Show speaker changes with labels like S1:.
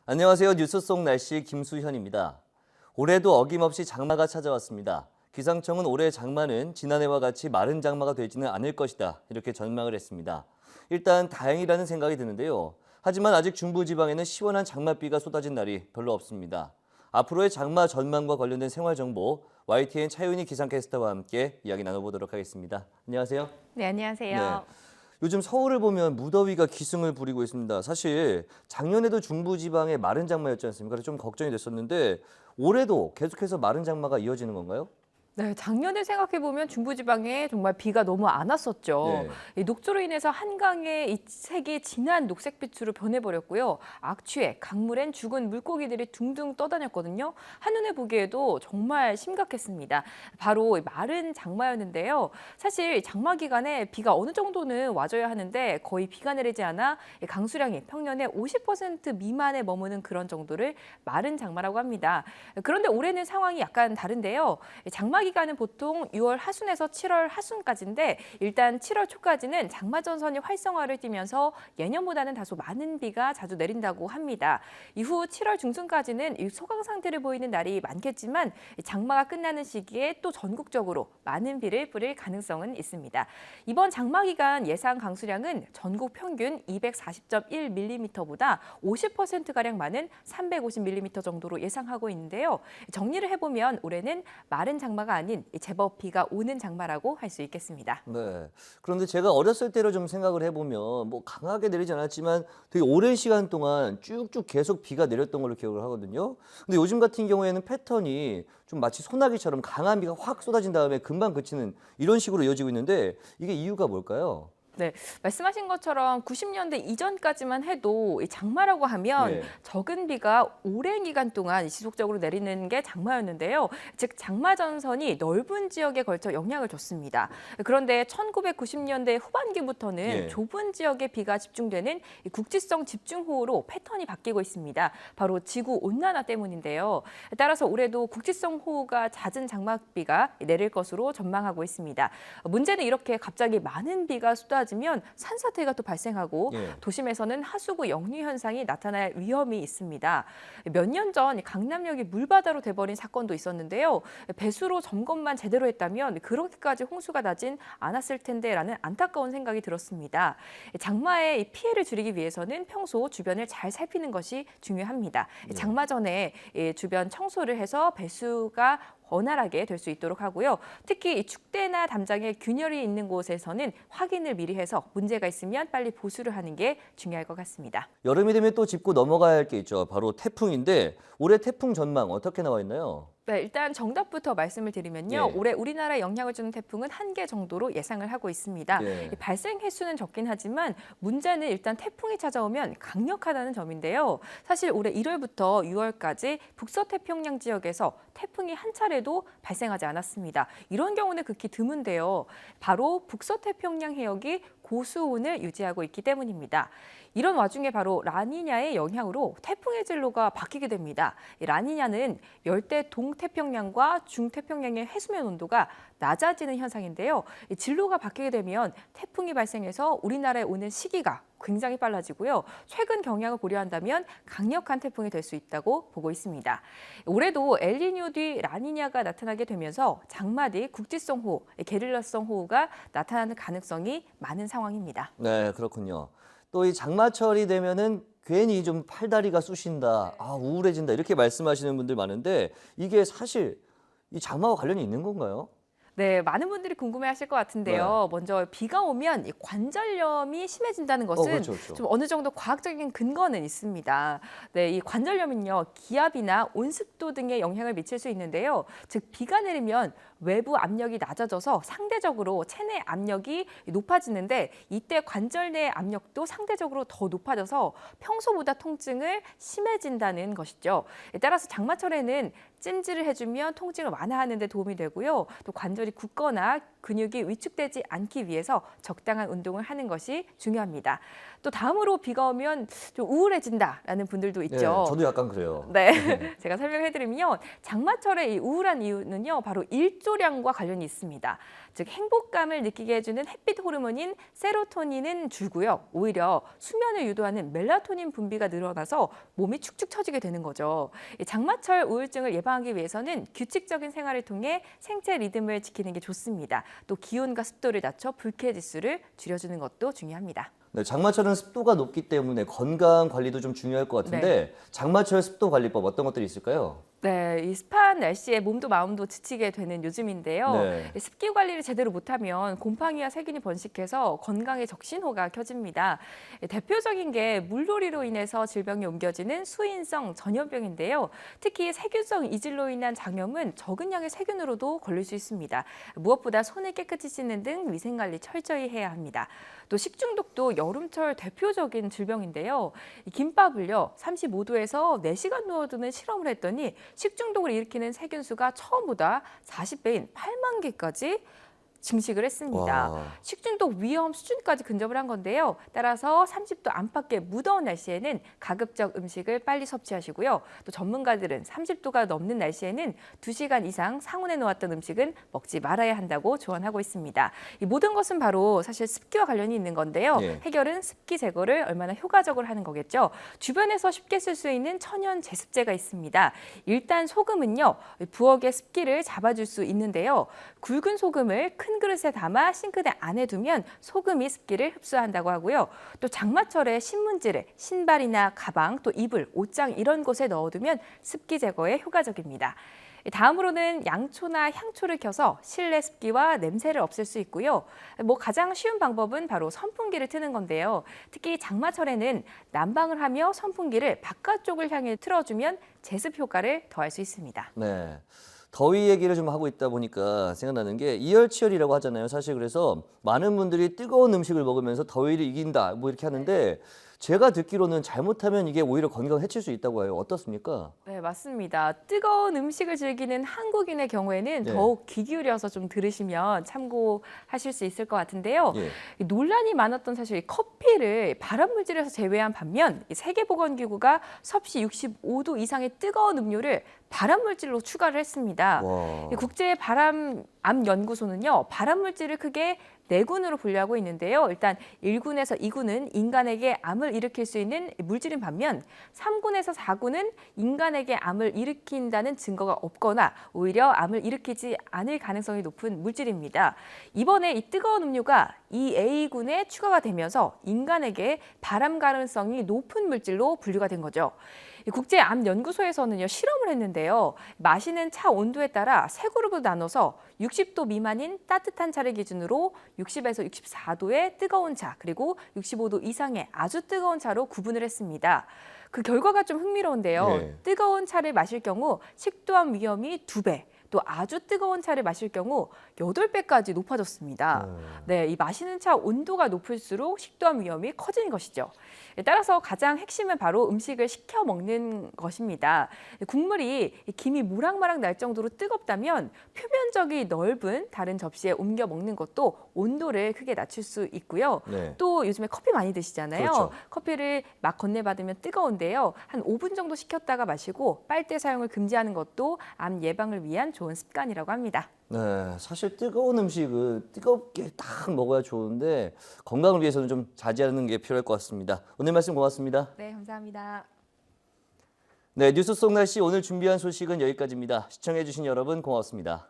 S1: 안녕하세요. 뉴스 속 날씨 김수현입니다. 올해도 어김없이 장마가 찾아왔습니다. 기상청은 올해 장마는 지난해와 같이 마른 장마가 되지는 않을 것이다. 이렇게 전망을 했습니다. 일단 다행이라는 생각이 드는데요. 하지만 아직 중부지방에는 시원한 장맛비가 쏟아진 날이 별로 없습니다. 앞으로의 장마 전망과 관련된 생활정보, YTN 차윤희 기상캐스터와 함께 이야기 나눠보도록 하겠습니다. 안녕하세요.
S2: 네, 안녕하세요.
S1: 네. 요즘 서울을 보면 무더위가 기승을 부리고 있습니다. 사실 작년에도 중부지방에 마른 장마였지 않습니까? 그래서 좀 걱정이 됐었는데 올해도 계속해서 마른 장마가 이어지는 건가요?
S2: 네, 작년을 생각해보면 중부지방에 정말 비가 너무 안 왔었죠.
S1: 네.
S2: 이 녹조로 인해서 한강의 이 색이 진한 녹색빛으로 변해버렸고요. 악취에 강물엔 죽은 물고기들이 둥둥 떠다녔거든요. 한눈에 보기에도 정말 심각했습니다. 바로 마른 장마였는데요. 사실 장마 기간에 비가 어느 정도는 와줘야 하는데 거의 비가 내리지 않아 강수량이 평년의 50% 미만에 머무는 그런 정도를 마른 장마라고 합니다. 그런데 올해는 상황이 약간 다른데요. 장마 기간은 보통 6월 하순에서 7월 하순까지인데 일단 7월 초까지는 장마전선이 활성화를 띠면서 예년보다는 다소 많은 비가 자주 내린다고 합니다. 이후 7월 중순까지는 소강 상태를 보이는 날이 많겠지만 장마가 끝나는 시기에 또 전국적으로 많은 비를 뿌릴 가능성은 있습니다. 이번 장마 기간 예상 강수량은 전국 평균 240.1mm보다 50%가량 많은 350mm 정도로 예상하고 있는데요. 정리를 해보면 올해는 마른 장마가 아닌 제법 비가 오는 장마라고 할 수 있겠습니다.
S1: 네. 그런데 제가 어렸을 때로 좀 생각을 해보면 뭐 강하게 내리지 않았지만 되게 오랜 시간 동안 쭉쭉 계속 비가 내렸던 걸로 기억을 하거든요. 근데 요즘 같은 경우에는 패턴이 좀 마치 소나기처럼 강한 비가 확 쏟아진 다음에 금방 그치는 이런 식으로 이어지고 있는데 이게 이유가 뭘까요?
S2: 네, 말씀하신 것처럼 90년대 이전까지만 해도 이 장마라고 하면
S1: 네.
S2: 적은 비가 오랜 기간 동안 지속적으로 내리는 게 장마였는데요. 즉 장마 전선이 넓은 지역에 걸쳐 영향을 줬습니다. 그런데 1990년대 후반기부터는
S1: 예.
S2: 좁은 지역에 비가 집중되는 이 국지성 집중호우로 패턴이 바뀌고 있습니다. 바로 지구 온난화 때문인데요. 따라서 올해도 국지성 호우가 잦은 장마비가 내릴 것으로 전망하고 있습니다. 문제는 이렇게 갑자기 많은 비가 쏟아지면 산사태가 또 발생하고
S1: 예.
S2: 도심에서는 하수구 역류 현상이 나타날 위험이 있습니다. 몇 년 전 강남역이 물바다로 돼버린 사건도 있었는데요. 배수로 점검만 제대로 했다면 그렇게까지 홍수가 나진 않았을 텐데라는 안타까운 생각이 들었습니다. 장마의 피해를 줄이기 위해서는 평소 주변을 잘 살피는 것이 중요합니다. 장마 전에 주변 청소를 해서 배수가 원활하게 될 수 있도록 하고요. 특히 축대나 담장에 균열이 있는 곳에서는 확인을 미리 해서 문제가 있으면 빨리 보수를 하는 게 중요할 것 같습니다.
S1: 여름이 되면 또 짚고 넘어가야 할 게 있죠. 바로 태풍인데 올해 태풍 전망 어떻게 나와 있나요?
S2: 네, 일단 정답부터 말씀을 드리면요.
S1: 예.
S2: 올해 우리나라에 영향을 주는 태풍은 한 개 정도로 예상을 하고 있습니다.
S1: 예.
S2: 이 발생 횟수는 적긴 하지만 문제는 일단 태풍이 찾아오면 강력하다는 점인데요. 사실 올해 1월부터 6월까지 북서태평양 지역에서 태풍이 한 차례도 발생하지 않았습니다. 이런 경우는 극히 드문데요. 바로 북서태평양 해역이 고수온을 유지하고 있기 때문입니다. 이런 와중에 바로 라니냐의 영향으로 태풍의 진로가 바뀌게 됩니다. 이 라니냐는 열대 동태평양과 중태평양의 해수면 온도가 낮아지는 현상인데요. 이 진로가 바뀌게 되면 태풍이 발생해서 우리나라에 오는 시기가 굉장히 빨라지고요. 최근 경향을 고려한다면 강력한 태풍이 될 수 있다고 보고 있습니다. 올해도 엘니뇨 뒤 라니냐가 나타나게 되면서 장마 뒤 국지성 호우, 게릴라성 호우가 나타나는 가능성이 많은 상황입니다.
S1: 네, 그렇군요. 또 이 장마철이 되면은 괜히 좀 팔다리가 쑤신다, 우울해진다 이렇게 말씀하시는 분들 많은데 이게 사실 이 장마와 관련이 있는 건가요?
S2: 네, 많은 분들이 궁금해하실 것 같은데요. 먼저 비가 오면 이 관절염이 심해진다는 것은
S1: 그렇죠, 그렇죠.
S2: 좀 어느 정도 과학적인 근거는 있습니다. 네, 이 관절염은요, 기압이나 온습도 등에 영향을 미칠 수 있는데요. 즉 비가 내리면 외부 압력이 낮아져서 상대적으로 체내 압력이 높아지는데 이때 관절 내 압력도 상대적으로 더 높아져서 평소보다 통증을 심해진다는 것이죠. 따라서 장마철에는 찜질을 해주면 통증을 완화하는 데 도움이 되고요. 또 관절이 굳거나 근육이 위축되지 않기 위해서 적당한 운동을 하는 것이 중요합니다. 또 다음으로 비가 오면 좀 우울해진다라는 분들도 있죠.
S1: 네, 저도 약간 그래요.
S2: 네, 제가 설명해드리면 장마철의 이 우울한 이유는요, 바로 일조량과 관련이 있습니다. 즉 행복감을 느끼게 해주는 햇빛 호르몬인 세로토닌은 줄고요, 오히려 수면을 유도하는 멜라토닌 분비가 늘어나서 몸이 축축 처지게 되는 거죠. 이 장마철 우울증을 예방하기 위해서는 규칙적인 생활을 통해 생체 리듬을 지키는 게 좋습니다. 또 기온과 습도를 낮춰 불쾌지수를 줄여주는 것도 중요합니다.
S1: 네, 장마철은 습도가 높기 때문에 건강 관리도 좀 중요할 것 같은데 장마철 습도 관리법 어떤 것들이 있을까요?
S2: 네, 이 습한 날씨에 몸도 마음도 지치게 되는 요즘인데요.
S1: 네.
S2: 이 습기 관리를 제대로 못하면 곰팡이와 세균이 번식해서 건강에 적신호가 켜집니다. 대표적인 게 물놀이로 인해서 질병이 옮겨지는 수인성 전염병인데요. 특히 세균성 이질로 인한 장염은 적은 양의 세균으로도 걸릴 수 있습니다. 무엇보다 손을 깨끗이 씻는 등 위생 관리 철저히 해야 합니다. 또 식중독도 여름철 대표적인 질병인데요. 이 김밥을요, 35도에서 4시간 누워두는 실험을 했더니 식중독을 일으키는 세균수가 처음보다 40배인 8만 개까지 증식을 했습니다.
S1: 와.
S2: 식중독 위험 수준까지 근접을 한 건데요. 따라서 30도 안팎의 무더운 날씨에는 가급적 음식을 빨리 섭취하시고요. 또 전문가들은 30도가 넘는 날씨에는 2시간 이상 상온에 놓았던 음식은 먹지 말아야 한다고 조언하고 있습니다. 이 모든 것은 바로 사실 습기와 관련이 있는 건데요.
S1: 예.
S2: 해결은 습기 제거를 얼마나 효과적으로 하는 거겠죠. 주변에서 쉽게 쓸 수 있는 천연 제습제가 있습니다. 일단 소금은요, 부엌의 습기를 잡아줄 수 있는데요. 굵은 소금을 큰 그릇에 담아 싱크대 안에 두면 소금이 습기를 흡수한다고 하고요. 또 장마철에 신문지를 신발이나 가방, 또 이불, 옷장 이런 곳에 넣어두면 습기 제거에 효과적입니다. 다음으로는 양초나 향초를 켜서 실내 습기와 냄새를 없앨 수 있고요. 가장 쉬운 방법은 바로 선풍기를 트는 건데요. 특히 장마철에는 난방을 하며 선풍기를 바깥쪽을 향해 틀어주면 제습 효과를 더할 수 있습니다.
S1: 네. 더위 얘기를 좀 하고 있다 보니까 생각나는 게 이열치열이라고 하잖아요. 사실 그래서 많은 분들이 뜨거운 음식을 먹으면서 더위를 이긴다 뭐 이렇게 하는데 제가 듣기로는 잘못하면 이게 오히려 건강 해칠 수 있다고 해요. 어떻습니까?
S2: 네, 맞습니다. 뜨거운 음식을 즐기는 한국인의 경우에는
S1: 네.
S2: 더욱 귀 기울여서 좀 들으시면 참고하실 수 있을 것 같은데요.
S1: 예.
S2: 이 논란이 많았던 사실 이 커피를 발암 물질에서 제외한 반면 이 세계보건기구가 섭씨 65도 이상의 뜨거운 음료를 발암 물질로 추가를 했습니다.
S1: 와.
S2: 이 국제 발암암 연구소는요, 발암 물질을 크게 4군으로 분류하고 있는데요. 일단 1군에서 2군은 인간에게 암을 일으킬 수 있는 물질인 반면 3군에서 4군은 인간에게 암을 일으킨다는 증거가 없거나 오히려 암을 일으키지 않을 가능성이 높은 물질입니다. 이번에 이 뜨거운 음료가 이 A군에 추가가 되면서 인간에게 발암 가능성이 높은 물질로 분류가 된 거죠. 국제암연구소에서는요, 실험을 했는데요. 마시는 차 온도에 따라 세 그룹으로 나눠서 60도 미만인 따뜻한 차를 기준으로 60에서 64도의 뜨거운 차, 그리고 65도 이상의 아주 뜨거운 차로 구분을 했습니다. 그 결과가 좀 흥미로운데요.
S1: 네.
S2: 뜨거운 차를 마실 경우 식도암 위험이 2배, 또 아주 뜨거운 차를 마실 경우 8배까지 높아졌습니다. 네, 이 마시는 차 온도가 높을수록 식도암 위험이 커지는 것이죠. 따라서 가장 핵심은 바로 음식을 식혀 먹는 것입니다. 국물이 김이 모락모락 날 정도로 뜨겁다면 표면적이 넓은 다른 접시에 옮겨 먹는 것도 온도를 크게 낮출 수 있고요.
S1: 네.
S2: 또 요즘에 커피 많이 드시잖아요.
S1: 그렇죠.
S2: 커피를 막 건네받으면 뜨거운데요. 한 5분 정도 식혔다가 마시고 빨대 사용을 금지하는 것도 암 예방을 위한 좋은 습관이라고 합니다.
S1: 네, 사실 뜨거운 음식은 뜨겁게 딱 먹어야 좋은데 건강을 위해서는 좀 자제하는 게 필요할 것 같습니다. 오늘 말씀 고맙습니다.
S2: 네, 감사합니다.
S1: 네, 뉴스 속 날씨 오늘 준비한 소식은 여기까지입니다. 시청해주신 여러분 고맙습니다.